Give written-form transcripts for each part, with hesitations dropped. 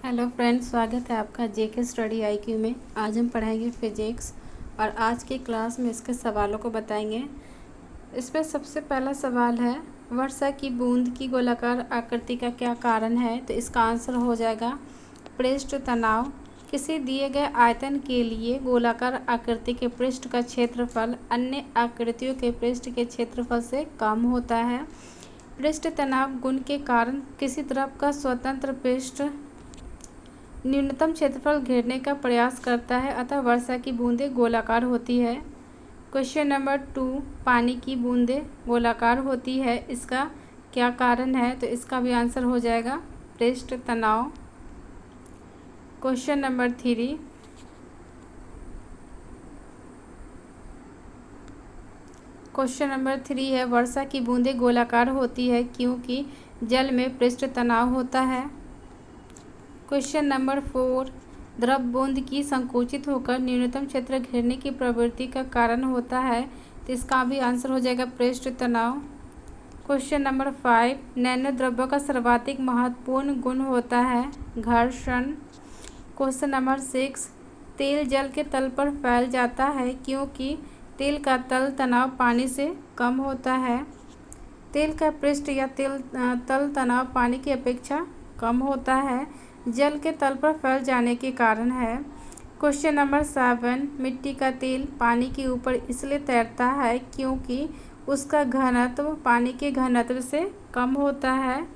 Hello friends, स्वागत है आपका जेके स्टडी आईक्यू में। आज हम पढ़ाएंगे फिजिक्स और आज की क्लास में इसके सवालों को बताएंगे। इसमें सबसे पहला सवाल है, वर्षा की बूंद की गोलाकार आकृति का क्या कारण है? तो इसका आंसर हो जाएगा पृष्ठ तनाव। किसी दिए गए आयतन के लिए गोलाकार आकृति के पृष्ठ का क्षेत्रफल अन्य आकृतियों के पृष्ठ के क्षेत्रफल से कम होता है। पृष्ठ तनाव गुण के कारण किसी द्रव का स्वतंत्र पृष्ठ न्यूनतम क्षेत्रफल घेरने का प्रयास करता है, अतः वर्षा की बूंदें गोलाकार होती है। क्वेश्चन नंबर 2, पानी की बूंदें गोलाकार होती है, इसका क्या कारण है? तो इसका भी आंसर हो जाएगा पृष्ठ तनाव। क्वेश्चन नंबर 3, है वर्षा की बूंदें गोलाकार होती है क्योंकि जल में पृष्ठ तनाव होता है। क्वेश्चन नंबर 4, द्रव बूंद की संकुचित होकर न्यूनतम क्षेत्र घेरने की प्रवृत्ति का कारण होता है, तो इसका भी आंसर हो जाएगा पृष्ठ तनाव। क्वेश्चन नंबर 5, नैनो द्रव्यों का सर्वाधिक महत्वपूर्ण गुण होता है घर्षण। क्वेश्चन नंबर 6, तेल जल के तल पर फैल जाता है क्योंकि तेल का तल तनाव पानी से कम होता है। तेल का पृष्ठ या तल तनाव पानी की अपेक्षा कम होता है, जल के तल पर फैल जाने के कारण है। क्वेश्चन नंबर 7, मिट्टी का तेल पानी के ऊपर इसलिए तैरता है क्योंकि उसका घनत्व पानी के घनत्व से कम होता है।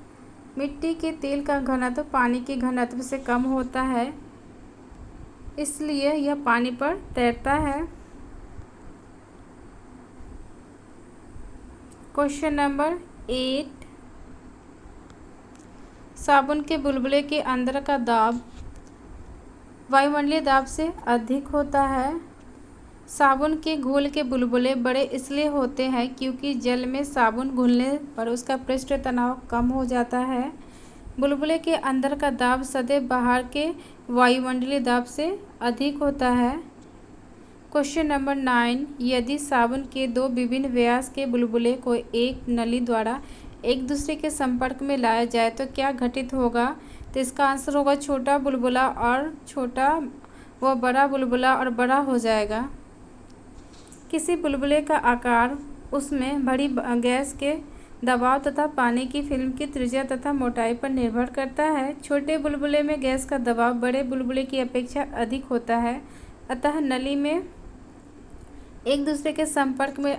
मिट्टी के तेल का घनत्व पानी के घनत्व से कम होता है, इसलिए यह पानी पर तैरता है। क्वेश्चन नंबर 8, साबुन के बुलबुले के अंदर का दाब वायुमंडलीय दाब से अधिक होता है। साबुन के घोल के बुलबुले बड़े इसलिए होते हैं क्योंकि जल में साबुन घुलने पर उसका पृष्ठ तनाव कम हो जाता है। बुलबुले के अंदर का दाब सदैव बाहर के वायुमंडलीय दाब से अधिक होता है। क्वेश्चन नंबर 9, यदि साबुन के दो विभिन्न व्यास के बुलबुले को एक नली द्वारा एक दूसरे के संपर्क में लाया जाए तो क्या घटित होगा? तो इसका आंसर होगा छोटा बुलबुला और छोटा व बड़ा बुलबुला और बड़ा हो जाएगा। किसी बुलबुले का आकार उसमें भरी गैस के दबाव तथा पानी की फिल्म की त्रिज्या तथा मोटाई पर निर्भर करता है। छोटे बुलबुले में गैस का दबाव बड़े बुलबुले की अपेक्षा अधिक होता है, अतः नली में एक दूसरे के संपर्क में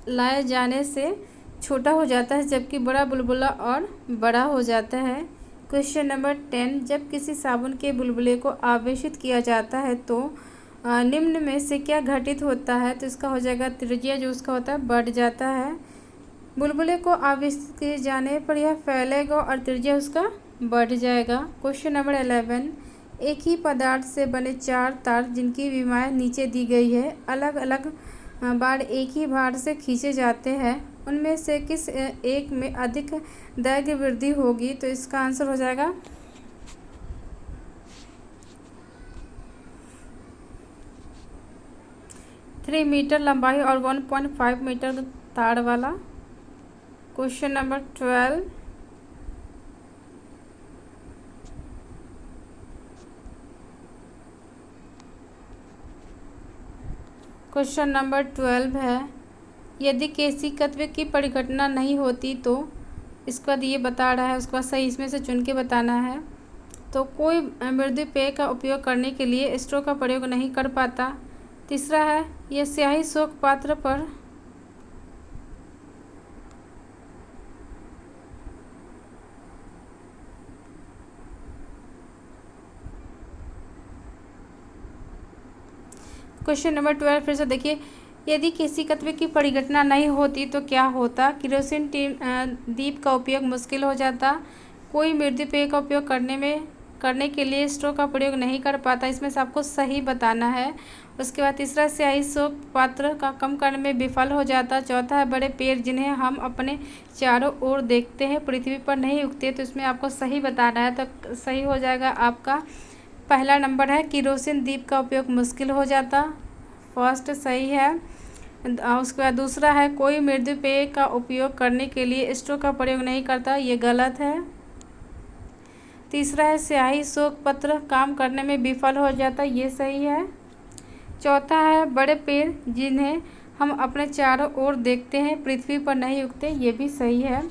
लाए जाने से छोटा हो जाता है, जबकि बड़ा बुलबुला और बड़ा हो जाता है। क्वेश्चन नंबर 10, जब किसी साबुन के बुलबुले को आवेशित किया जाता है तो निम्न में से क्या घटित होता है? तो इसका हो जाएगा त्रिज्या जो उसका होता है बढ़ जाता है। बुलबुले को आवेशित किए जाने पर यह फैलेगा और त्रिज्या उसका बढ़ जाएगा। क्वेश्चन नंबर 11, एक ही पदार्थ से बने 4 तार जिनकी विमाएं नीचे दी गई है अलग अलग बार एक ही भार से खींचे जाते हैं, उनमें से किस एक में अधिक दैर्घ्य वृद्धि होगी? तो इसका आंसर हो जाएगा 3 मीटर लंबाई और 1.5 मीटर तार वाला। क्वेश्चन नंबर 12, है, यदि केशिकत्व की परिघटना नहीं होती तो इसके बाद ये बता रहा है, उसके बाद सही इसमें से चुन के बताना है। तो कोई मृदु पेय का उपयोग करने के लिए स्ट्रो का प्रयोग नहीं कर पाता। तीसरा है, यह स्याही शोक पात्र पर क्वेश्चन नंबर 12 फिर से देखिए, यदि केशिकत्व की परिघटना नहीं होती तो क्या होता? केरोसिन दीप का उपयोग मुश्किल हो जाता। कोई मृदु पेय का उपयोग करने के लिए स्ट्रो का प्रयोग नहीं कर पाता। इसमें से आपको सही बताना है। उसके बाद तीसरा, स्याही शोक पात्र का कम करने में विफल हो जाता। चौथा है, बड़े पेड़ जिन्हें हम अपने चारों ओर देखते हैं पृथ्वी पर नहीं उगते। तो इसमें आपको सही बताना है, तो सही हो जाएगा आपका पहला नंबर है, केरोसिन दीप का उपयोग मुश्किल हो जाता। फर्स्ट सही है। उसके बाद दूसरा है, कोई मृदु पेय का उपयोग करने के लिए स्ट्रो का प्रयोग नहीं करता, ये गलत है। तीसरा है स्याही शोक पत्र काम करने में विफल हो जाता है, ये सही है। चौथा है बड़े पेड़ जिन्हें हम अपने चारों ओर देखते हैं पृथ्वी पर नहीं उगते, ये भी सही है।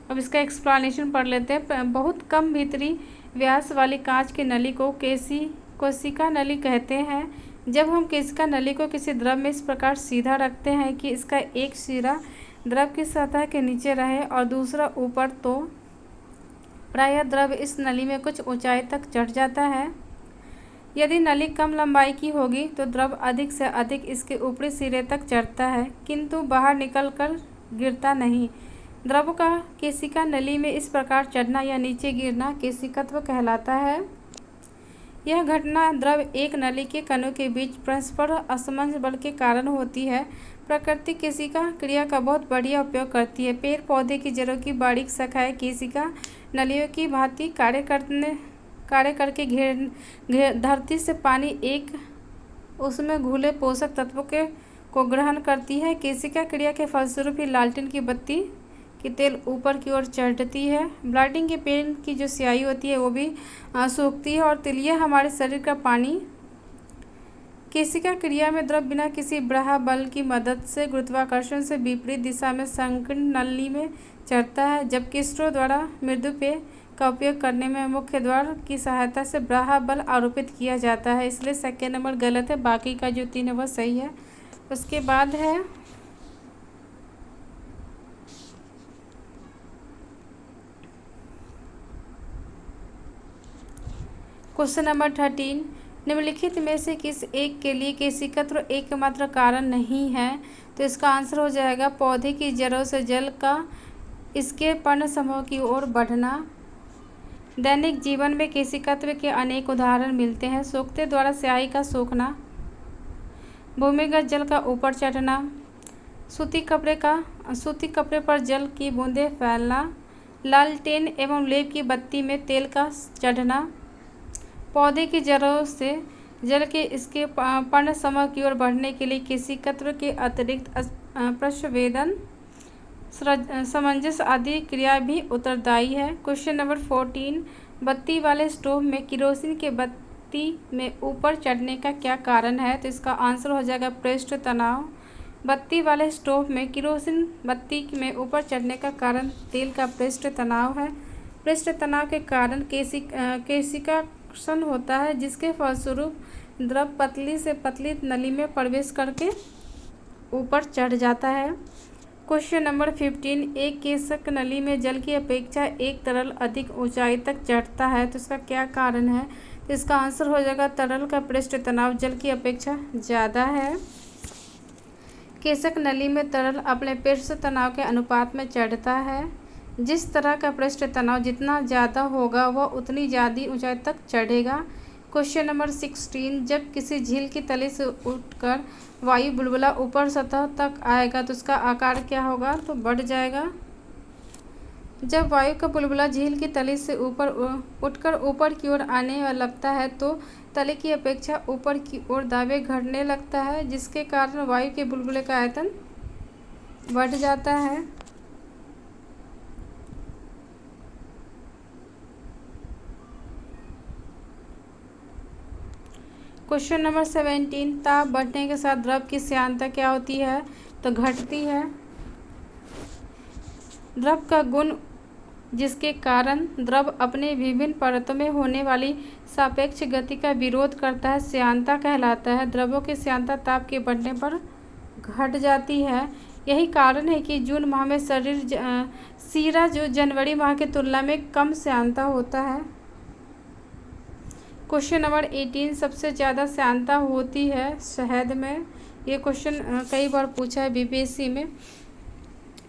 अब इसका एक्सप्लेनेशन पढ़ लेते हैं। बहुत कम भीतरी व्यास वाली कांच की नली को कोशिका नली कहते हैं। जब हम कोशिका नली को किसी द्रव में इस प्रकार सीधा रखते हैं कि इसका एक सिरा द्रव की सतह के नीचे रहे और दूसरा ऊपर, तो प्रायः द्रव इस नली में कुछ ऊंचाई तक चढ़ जाता है। यदि नली कम लंबाई की होगी तो द्रव अधिक से अधिक इसके ऊपरी सिरे तक चढ़ता है, किंतु बाहर निकलकर गिरता नहीं। द्रव का केशिका नली में इस प्रकार चढ़ना या नीचे गिरना केशिकत्व कहलाता है। यह घटना द्रव एक नली के कणों के बीच परस्पर असमंजस बल के कारण होती है। प्रकृति केशिका क्रिया का बहुत बढ़िया उपयोग करती है। पेड़ पौधे की जड़ों की बारीक शाखाएं केशिका नलियों की भांति कार्य करके धरती से पानी एक उसमें घुले पोषक तत्वों को ग्रहण करती है। केशिका क्रिया के फलस्वरूप ही लालटेन की बत्ती की तेल ऊपर की ओर चढ़ती है। ब्लाइटिंग के पेन की जो स्याही होती है वो भी सूखती है। और तिलिया हमारे शरीर का पानी। केशिका क्रिया में द्रव बिना किसी बाह्य बल की मदद से गुरुत्वाकर्षण से विपरीत दिशा में संकीर्ण नली में चढ़ता है, जबकि स्ट्रो द्वारा मृदु पेय का उपयोग करने में मुख्य द्वार की सहायता से बाह्य बल आरोपित किया जाता है। इसलिए सेकेंड नंबर गलत है, बाकी का जो 3 है वह सही है। उसके बाद है क्वेश्चन नंबर 13। निम्नलिखित में से किस एक के लिए केशिकत्व एकमात्र कारण नहीं है? तो इसका आंसर हो जाएगा पौधे की जड़ों से जल का इसके पर्ण समूह की ओर बढ़ना। दैनिक जीवन में केशिकत्व के अनेक उदाहरण मिलते हैं। सोखते द्वारा स्याही का सोखना, भूमिगत जल का ऊपर चढ़ना, सूती कपड़े पर जल की बूंदें फैलना, लालटेन एवं लेप की बत्ती में तेल का चढ़ना। पौधे की जड़ों से जल के इसके पर्ण समूह की ओर बढ़ने के लिए केशिकत्व के अतिरिक्त प्रस्वेदन, समंजस आदि क्रिया भी उत्तरदायी है। Question number 14। बत्ती वाले स्टोव में केरोसिन के बत्ती में ऊपर चढ़ने का क्या कारण है? तो इसका आंसर हो जाएगा पृष्ठ तनाव। बत्ती वाले स्टोव में केरोसिन बत्ती में ऊपर चढ़ने का कारण तेल का पृष्ठ तनाव है। पृष्ठ तनाव के कारण केशिकाकर्षण होता है, जिसके फलस्वरूप द्रव पतली से पतली नली में प्रवेश करके ऊपर चढ़ जाता है। Question number 15। एक केशिक नली में जल की अपेक्षा एक तरल अधिक ऊंचाई तक चढ़ता है, तो इसका क्या कारण है? तो इसका आंसर हो जाएगा तरल का पृष्ठ तनाव जल की अपेक्षा ज़्यादा है। केशिक नली में तरल अपने पृष्ठ तनाव के अनुपात में चढ़ता है। जिस तरह का पृष्ठ तनाव जितना ज़्यादा होगा वह उतनी ज़्यादा ऊंचाई तक चढ़ेगा। Question number 16। जब किसी झील की तली से उठकर वायु बुलबुला ऊपर सतह तक आएगा तो उसका आकार क्या होगा? तो बढ़ जाएगा। जब वायु का बुलबुला झील की तली से उठकर ऊपर की ओर आने लगता है तो तली की अपेक्षा ऊपर की ओर दावे घटने लगता है, जिसके कारण वायु के बुलबुले का आयतन बढ़ जाता है। Question number 17। ताप बढ़ने के साथ द्रव की श्यानता क्या होती है? तो घटती है। द्रव का गुण जिसके कारण द्रव अपने विभिन्न परतों में होने वाली सापेक्ष गति का विरोध करता है श्यानता कहलाता है। द्रवों की श्यानता ताप के बढ़ने पर घट जाती है। यही कारण है कि जून माह में सीरा जो जनवरी माह की तुलना में कम श्यानता होता है। Question number 18। सबसे ज़्यादा श्यानता होती है शहद में। ये क्वेश्चन कई बार पूछा है बीपीएससी में।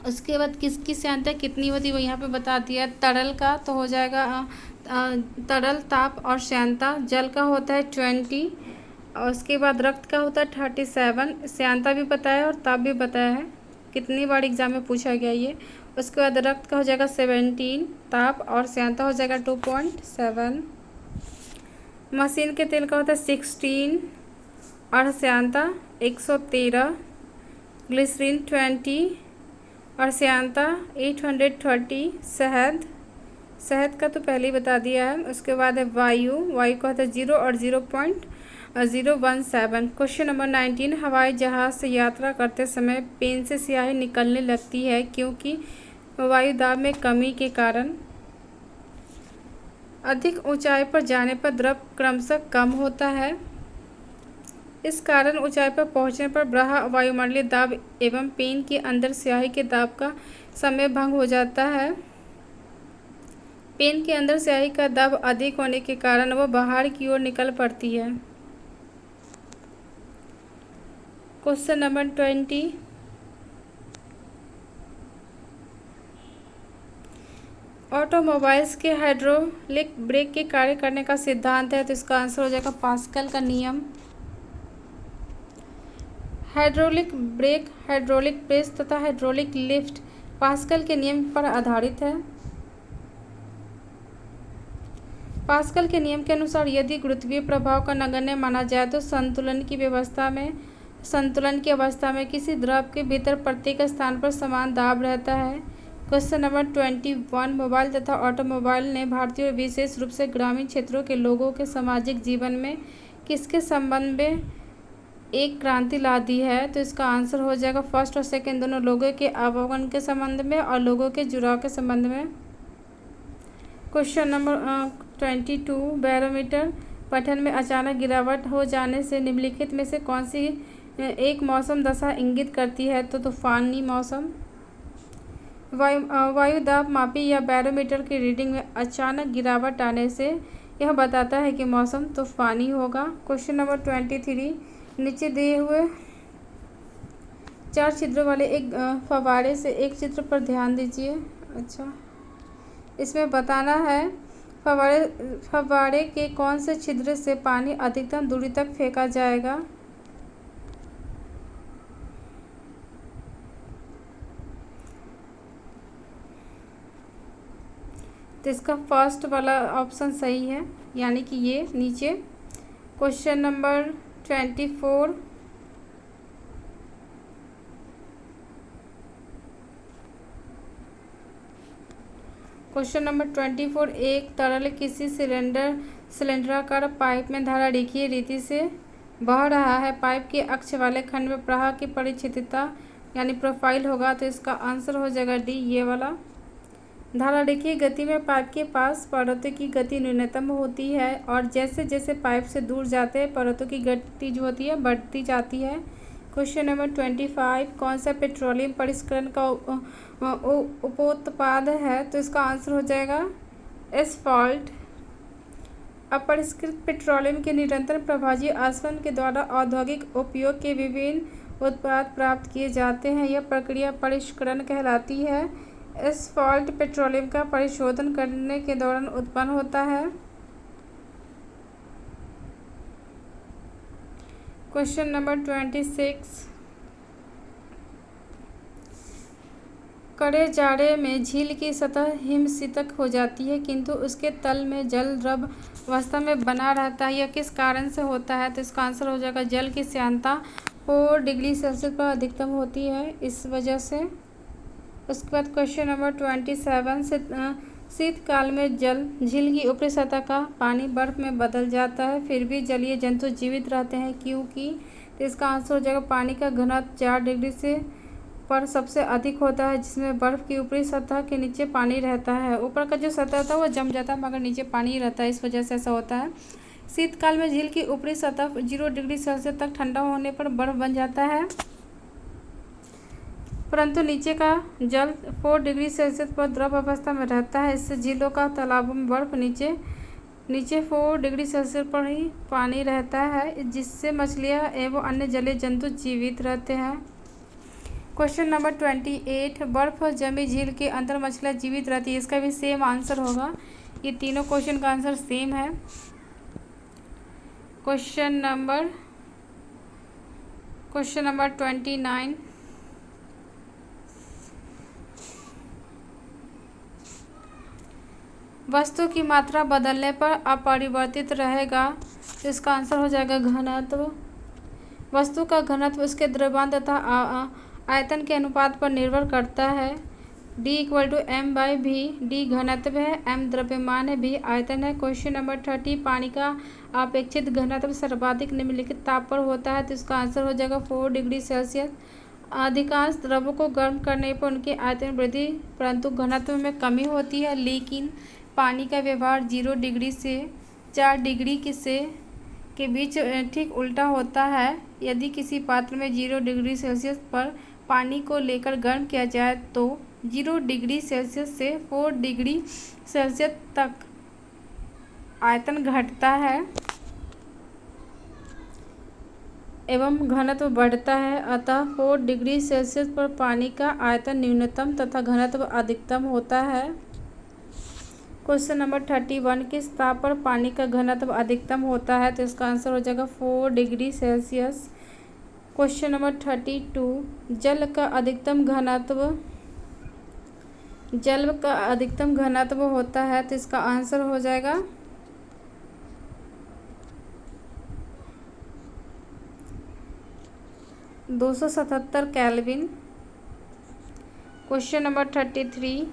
उसके बाद किसकी श्यानता कितनी होती है वो यहाँ पे बता दिया। तरल का तो हो जाएगा तरल ताप और श्यानता। जल का होता है 20 और उसके बाद रक्त का होता है 37। श्यानता भी बताया और ताप भी बताया है, कितनी बार एग्जाम में पूछा गया ये। उसके बाद रक्त का हो जाएगा 17, ताप और श्यानता हो जाएगा 2.7। मशीन के तेल का होता है 16 और श्यानता 113। ग्लिसरीन 20 और श्यानता 830। शहद शहद का तो पहले ही बता दिया है। उसके बाद है वायु, वायु का होता है 0 और 0.017। क्वेश्चन नंबर 19, हवाई जहाज़ से यात्रा करते समय पेन से स्याही निकलने लगती है क्योंकि वायु दाब में कमी के कारण। अधिक ऊंचाई पर जाने पर द्रव क्रमशः कम होता है, इस कारण ऊंचाई पर पहुंचने पर बाह्य वायुमंडलीय दाब एवं पेन के अंदर स्याही के दाब का समय भंग हो जाता है। पेन के अंदर स्याही का दाब अधिक होने के कारण वह बाहर की ओर निकल पड़ती है। क्वेश्चन नंबर 20, ऑटोमोबाइल्स के हाइड्रोलिक ब्रेक के कार्य करने का सिद्धांत है, तो इसका आंसर हो जाएगा पास्कल का नियम। हाइड्रोलिक ब्रेक, हाइड्रोलिक प्रेस तथा हाइड्रोलिक लिफ्ट पास्कल के नियम पर आधारित है। पास्कल के नियम के अनुसार यदि गुरुत्वीय प्रभाव का नगण्य माना जाए तो संतुलन की अवस्था में किसी द्रव के भीतर प्रत्येक स्थान पर समान दाब रहता है। क्वेश्चन नंबर 21, मोबाइल तथा ऑटोमोबाइल ने भारतीय और विशेष रूप से ग्रामीण क्षेत्रों के लोगों के सामाजिक जीवन में किसके संबंध में एक क्रांति ला दी है, तो इसका आंसर हो जाएगा फर्स्ट और सेकंड दोनों लोगों के आवागमन के संबंध में और लोगों के जुड़ाव के संबंध में। क्वेश्चन नंबर 22, बैरोमीटर पठन में अचानक गिरावट हो जाने से निम्नलिखित में से कौन सी एक मौसम दशा इंगित करती है, तो तूफानी मौसम। वायु दाब मापी या बैरोमीटर की रीडिंग में अचानक गिरावट आने से यह बताता है कि मौसम तूफानी होगा। क्वेश्चन नंबर 23, नीचे दिए हुए 4 छिद्रों वाले एक फव्वारे से एक चित्र पर ध्यान दीजिए। अच्छा, इसमें बताना है फव्वारे के कौन से छिद्र से पानी अधिकतम दूरी तक फेंका जाएगा। तो इसका फर्स्ट वाला ऑप्शन सही है, यानी कि ये नीचे। क्वेश्चन नंबर 24, क्वेश्चन नंबर 24, एक तरल किसी सिलेंडराकार पाइप में धारा रेखीय रीति से बह रहा है। पाइप के अक्ष वाले खंड में प्रवाह की परिचितता यानी प्रोफाइल होगा, तो इसका आंसर हो जाएगा डी, ये वाला। धारा रेखीय गति में पाइप के पास परतों की गति न्यूनतम होती है और जैसे जैसे पाइप से दूर जाते हैं परतों की गति जो होती है बढ़ती जाती है। क्वेश्चन नंबर 25, कौन सा पेट्रोलियम परिष्करण का उपोत्पाद है, तो इसका आंसर हो जाएगा एस्फॉल्ट। अपरिष्कृत पेट्रोलियम के निरंतर प्रभावी आसवन के द्वारा औद्योगिक उपयोग के विभिन्न उत्पाद प्राप्त किए जाते हैं। यह प्रक्रिया परिष्करण कहलाती है। एस्फॉल्ट पेट्रोलियम का परिशोधन करने के दौरान उत्पन्न होता है। क्वेश्चन नंबर 26, कड़े जाड़े में झील की सतह हिमशीतक हो जाती है किंतु उसके तल में जल द्रव अवस्था में बना रहता है, यह किस कारण से होता है, तो इसका आंसर हो जाएगा जल की श्यानता 4 डिग्री सेल्सियस पर अधिकतम होती है, इस वजह से। उसके बाद क्वेश्चन नंबर 27, शीतकाल में झील की ऊपरी सतह का पानी बर्फ में बदल जाता है फिर भी जलीय जंतु जीवित रहते हैं क्योंकि, तो इसका आंसर हो जाएगा पानी का घनत्व 4 डिग्री से पर सबसे अधिक होता है जिसमें बर्फ की ऊपरी सतह के नीचे पानी रहता है। ऊपर का जो सतह होता है वो जम जाता है मगर नीचे पानी ही रहता है, इस वजह से ऐसा होता है। शीतकाल में झील की ऊपरी सतह 0 डिग्री सेल्सियस तक ठंडा होने पर बर्फ बन जाता है परंतु नीचे का जल 4 डिग्री सेल्सियस पर द्रव अवस्था में रहता है। इससे झीलों का तालाबों में बर्फ नीचे 4 डिग्री सेल्सियस पर ही पानी रहता है जिससे मछलियाँ एवं अन्य जलीय जंतु जीवित रहते हैं। क्वेश्चन नंबर 28, बर्फ जमी झील के अंदर मछलियाँ जीवित रहती है, इसका भी सेम आंसर होगा। ये तीनों क्वेश्चन का आंसर सेम है। क्वेश्चन नंबर 29, वस्तु की मात्रा बदलने पर अपरिवर्तित रहेगा, तो इसका आंसर हो जाएगा घनत्व। वस्तु का घनत्व उसके द्रव्यमान तथा आयतन के अनुपात पर निर्भर करता है। D equal to M by V. D घनत्व है, एम द्रव्यमान है, भी आयतन है। क्वेश्चन नंबर 30, पानी का अपेक्षित घनत्व सर्वाधिक निम्नलिखित ताप पर होता है, तो इसका आंसर हो जाएगा 4 डिग्री सेल्सियस। अधिकांश द्रवों को गर्म करने पर उनके आयतन में वृद्धि परंतु घनत्व में कमी होती है, लेकिन पानी का व्यवहार 0 डिग्री से 4 डिग्री के बीच ठीक उल्टा होता है। यदि किसी पात्र में 0 डिग्री सेल्सियस पर पानी को लेकर गर्म किया जाए तो 0 डिग्री सेल्सियस से 4 डिग्री सेल्सियस तक आयतन घटता है एवं घनत्व बढ़ता है। अतः 4 डिग्री सेल्सियस पर पानी का आयतन न्यूनतम तथा घनत्व अधिकतम होता है। क्वेश्चन नंबर 31, किस ताप पर पानी का घनत्व अधिकतम होता है, तो इसका आंसर हो जाएगा 4 डिग्री सेल्सियस। क्वेश्चन नंबर 32, जल का अधिकतम घनत्व होता है, तो इसका आंसर हो जाएगा 277 केल्विन। क्वेश्चन नंबर 33,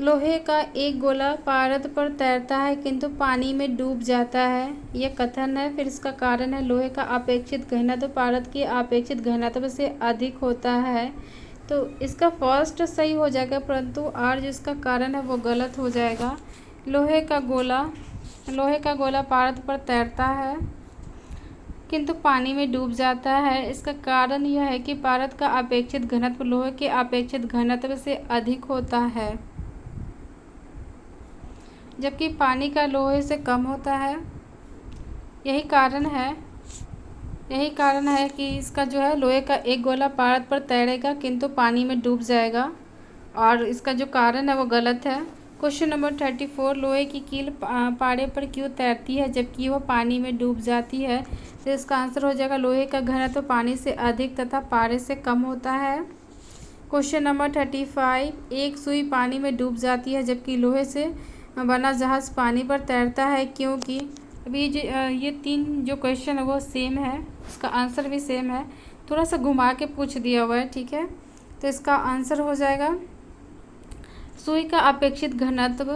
लोहे का एक गोला पारद पर तैरता है किंतु पानी में डूब जाता है, यह कथन है। फिर इसका कारण है लोहे का अपेक्षित घनत्व पारद के अपेक्षित घनत्व से अधिक होता है, तो इसका फर्स्ट सही हो जाएगा, परंतु आर जिसका कारण है वो गलत हो जाएगा। लोहे का गोला पारद पर तैरता है किंतु पानी में डूब जाता है, इसका कारण यह है कि पारद का अपेक्षित घनत्व लोहे के अपेक्षित घनत्व से अधिक होता है, जबकि पानी का लोहे से कम होता है। यही कारण है कि इसका जो है लोहे का एक गोला पारद पर तैरेगा किंतु पानी में डूब जाएगा, और इसका जो कारण है वो गलत है। क्वेश्चन नंबर 34, लोहे की कील पाड़े पर क्यों तैरती है जबकि वह पानी में डूब जाती है, तो इसका आंसर हो जाएगा लोहे का घनत्व पानी से अधिक तथा पाड़े से कम होता है। क्वेश्चन नंबर 35, एक सुई पानी में डूब जाती है जबकि लोहे से बना जहाज पानी पर तैरता है, क्योंकि अभी ये 3 जो क्वेश्चन है वो सेम है, इसका आंसर भी सेम है, थोड़ा सा घुमा के पूछ दिया हुआ है, ठीक है। तो इसका आंसर हो जाएगा सुई का अपेक्षित घनत्व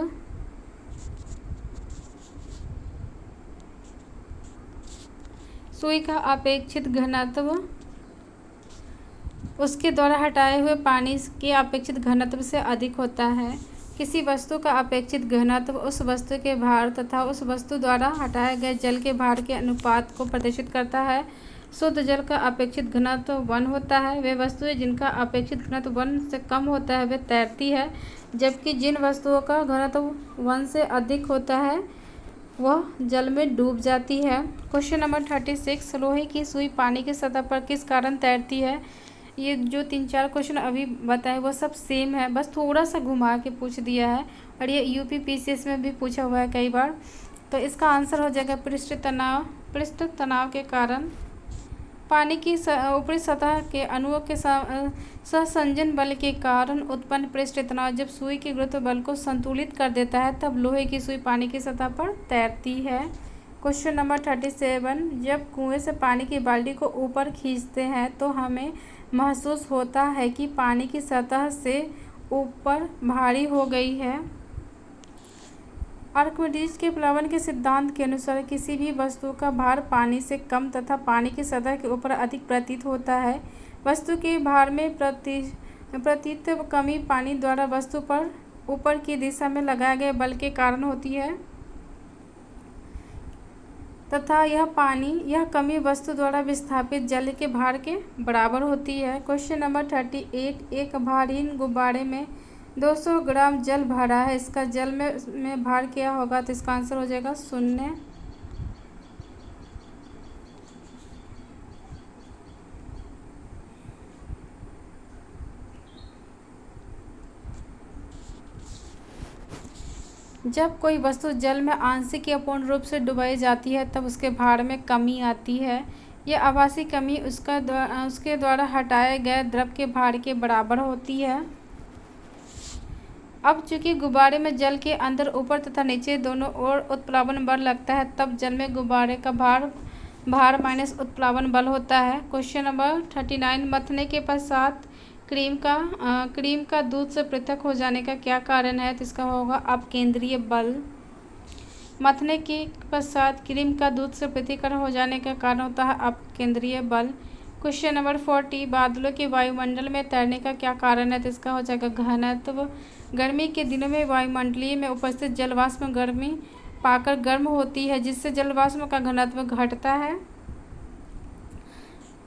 उसके द्वारा हटाए हुए पानी के अपेक्षित घनत्व से अधिक होता है। किसी वस्तु का अपेक्षित घनत्व उस वस्तु के भार तथा उस वस्तु द्वारा हटाए गए जल के भार के अनुपात को प्रदर्शित करता है। शुद्ध जल का अपेक्षित घनत्व 1 होता है। वे वस्तुएं जिनका अपेक्षित घनत्व 1 से कम होता है वे तैरती है, जबकि जिन वस्तुओं का घनत्व 1 से अधिक होता है वह जल में डूब जाती है। क्वेश्चन नंबर 36, लोहे की सुई पानी की सतह पर किस कारण तैरती है। ये जो 3-4 क्वेश्चन अभी बताए वो सब सेम है, बस थोड़ा सा घुमा के पूछ दिया है, और ये यूपीपीसीएस में भी पूछा हुआ है कई बार। तो इसका आंसर हो जाएगा पृष्ठ तनाव के कारण पानी की ऊपरी सतह के अणुओं के सहसंजन बल के कारण उत्पन्न पृष्ठ तनाव जब सुई के गुरुत्व बल को संतुलित कर देता है तब लोहे की सुई पानी की सतह पर तैरती है। क्वेश्चन नंबर 37, जब कुएं से पानी की बाल्टी को ऊपर खींचते हैं तो हमें महसूस होता है कि पानी की सतह से ऊपर भारी हो गई है। आर्किमिडीज के प्लावन के सिद्धांत के अनुसार किसी भी वस्तु का भार पानी से कम तथा पानी की सतह के ऊपर अधिक प्रतीत होता है। वस्तु के भार में प्रतीत कमी पानी द्वारा वस्तु पर ऊपर की दिशा में लगाए गए बल के कारण होती है तथा यह कमी वस्तु द्वारा विस्थापित जल के भार के बराबर होती है। क्वेश्चन नंबर 38, एक भारहीन गुब्बारे में 200 ग्राम जल भरा है, इसका जल में भार क्या होगा, तो इसका आंसर हो जाएगा 0। जब कोई वस्तु जल में आंशिक या पूर्ण रूप से डुबाई जाती है तब उसके भार में कमी आती है। यह आभासी कमी उसके द्वारा हटाए गए द्रव के भार के बराबर होती है। अब चूंकि गुब्बारे में जल के अंदर ऊपर तथा नीचे दोनों ओर उत्प्लावन बल लगता है तब जल में गुब्बारे का भार भार माइनस उत्प्लावन बल होता है। क्वेश्चन नंबर 39, मथने के पश्चात क्रीम का दूध से पृथक हो जाने का क्या कारण है? तो इसका होगा अपकेंद्रीय बल। मथने के पश्चात क्रीम का दूध से पृथक्करण हो जाने का कारण होता है अपकेंद्रीय बल। क्वेश्चन नंबर 40, बादलों के वायुमंडल में तैरने का क्या कारण है? तो इसका हो जाएगा घनत्व। गर्मी के दिनों में वायुमंडलीय में उपस्थित जलवाष्प गर्मी पाकर गर्म होती है, जिससे जलवाष्प का घनत्व घटता है।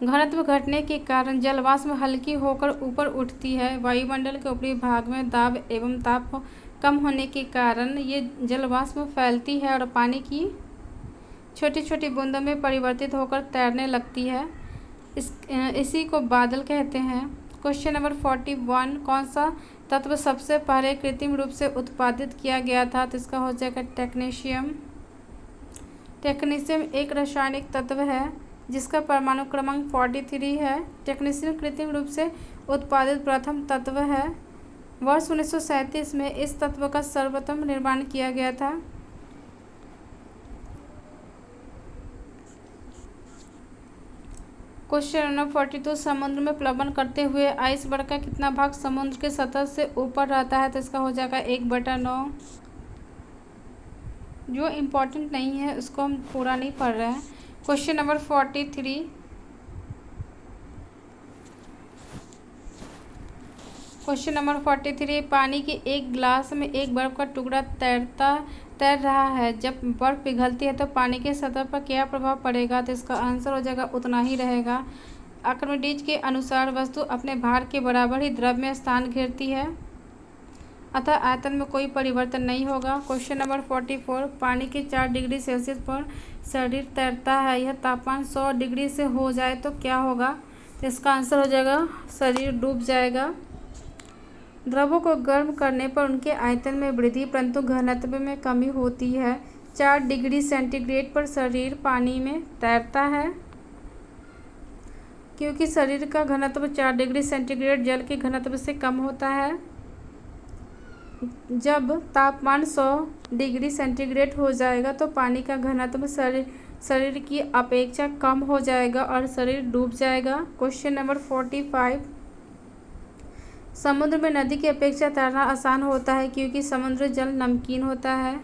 घनत्व घटने के कारण जलवाष्प हल्की होकर ऊपर उठती है। वायुमंडल के ऊपरी भाग में दाब एवं ताप कम होने के कारण ये जलवाष्प फैलती है और पानी की छोटी छोटी बूंदों में परिवर्तित होकर तैरने लगती है। इसी को बादल कहते हैं। क्वेश्चन नंबर 41, कौन सा तत्व सबसे पहले कृत्रिम रूप से उत्पादित किया गया था? तो इसका हो जाएगा टेक्नीशियम। टेक्नीशियम एक रासायनिक तत्व है जिसका परमाणु क्रमांक 43 है। टेक्नीशियम कृत्रिम रूप से उत्पादित प्रथम तत्व है। वर्ष 1937 में इस तत्व का सर्वप्रथम निर्माण किया गया था। क्वेश्चन नंबर 42, समुद्र में प्लवन करते हुए आइसबर्ग का कितना भाग समुद्र के सतह से ऊपर रहता है? तो इसका हो जाएगा 1/9। जो इम्पोर्टेंट नहीं है उसको हम पूरा नहीं पढ़ रहे हैं। क्वेश्चन नंबर 43, क्वेश्चन नंबर 43, पानी के एक गिलास में एक बर्फ का टुकड़ा तैर रहा है। जब बर्फ पिघलती है तो पानी के सतह पर क्या प्रभाव पड़ेगा? तो इसका आंसर हो जाएगा उतना ही रहेगा। आर्किमिडीज के अनुसार वस्तु अपने भार के बराबर ही द्रव में स्थान घेरती है, अतः आयतन में कोई परिवर्तन नहीं होगा। क्वेश्चन नंबर 44, पानी के 4 डिग्री सेल्सियस पर शरीर तैरता है। यह तापमान 100 डिग्री से हो जाए तो क्या होगा? तो इसका आंसर हो जाएगा शरीर डूब जाएगा। द्रवों को गर्म करने पर उनके आयतन में वृद्धि परंतु घनत्व में कमी होती है। 4 डिग्री सेंटीग्रेड पर शरीर पानी में तैरता है क्योंकि शरीर का घनत्व 4 डिग्री सेंटीग्रेड जल के घनत्व से कम होता है। जब तापमान 100 डिग्री सेंटीग्रेड हो जाएगा तो पानी का घनत्व शरीर की अपेक्षा कम हो जाएगा और शरीर डूब जाएगा। क्वेश्चन नंबर 45, समुद्र में नदी की अपेक्षा तैरना आसान होता है क्योंकि समुद्र जल नमकीन होता है।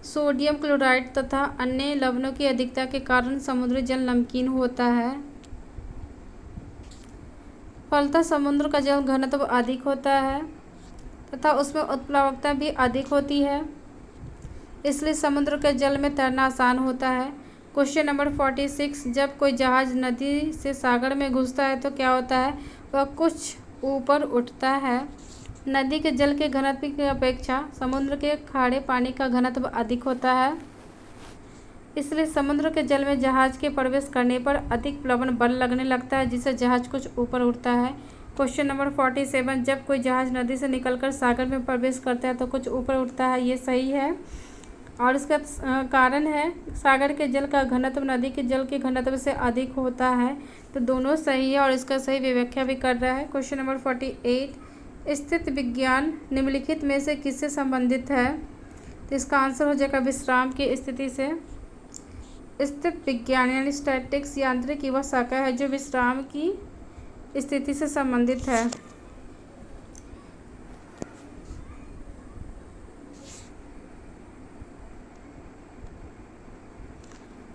सोडियम क्लोराइड तथा अन्य लवणों की अधिकता के कारण समुद्री जल नमकीन होता है। फलतः समुद्र का जल घनत्व अधिक होता है तथा उसमें उत्प्लावकता भी अधिक होती है, इसलिए समुद्र के जल में तैरना आसान होता है। क्वेश्चन नंबर 46, जब कोई जहाज नदी से सागर में घुसता है तो क्या होता है? वह कुछ ऊपर उठता है। नदी के जल के घनत्व की अपेक्षा समुद्र के खारे पानी का घनत्व अधिक होता है, इसलिए समुद्र के जल में जहाज के प्रवेश करने पर अधिक प्लवन बल लगने लगता है, जिससे जहाज कुछ ऊपर उठता है। क्वेश्चन नंबर 47, जब कोई जहाज नदी से निकलकर सागर में प्रवेश करता है तो कुछ ऊपर उठता है। ये सही है और इसका कारण है सागर के जल का घनत्व नदी के जल के घनत्व से अधिक होता है। तो दोनों सही है और इसका सही व्याख्या भी कर रहा है। क्वेश्चन नंबर 48, स्थित विज्ञान निम्नलिखित में से किससे संबंधित है? तो इसका आंसर हो जाएगा विश्राम की स्थिति से। स्थित विज्ञान यानी स्टैटिक्स यांत्रिकी वह शाखा है जो विश्राम की स्थिति से संबंधित है।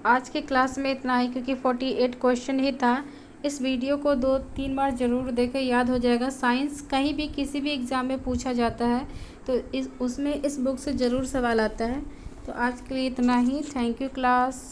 आज के क्लास में इतना ही, क्योंकि 48 क्वेश्चन ही था। इस वीडियो को 2-3 बार ज़रूर देखें, याद हो जाएगा। साइंस कहीं भी किसी भी एग्ज़ाम में पूछा जाता है तो उसमें इस बुक से ज़रूर सवाल आता है। तो आज के लिए इतना ही। Thank you class.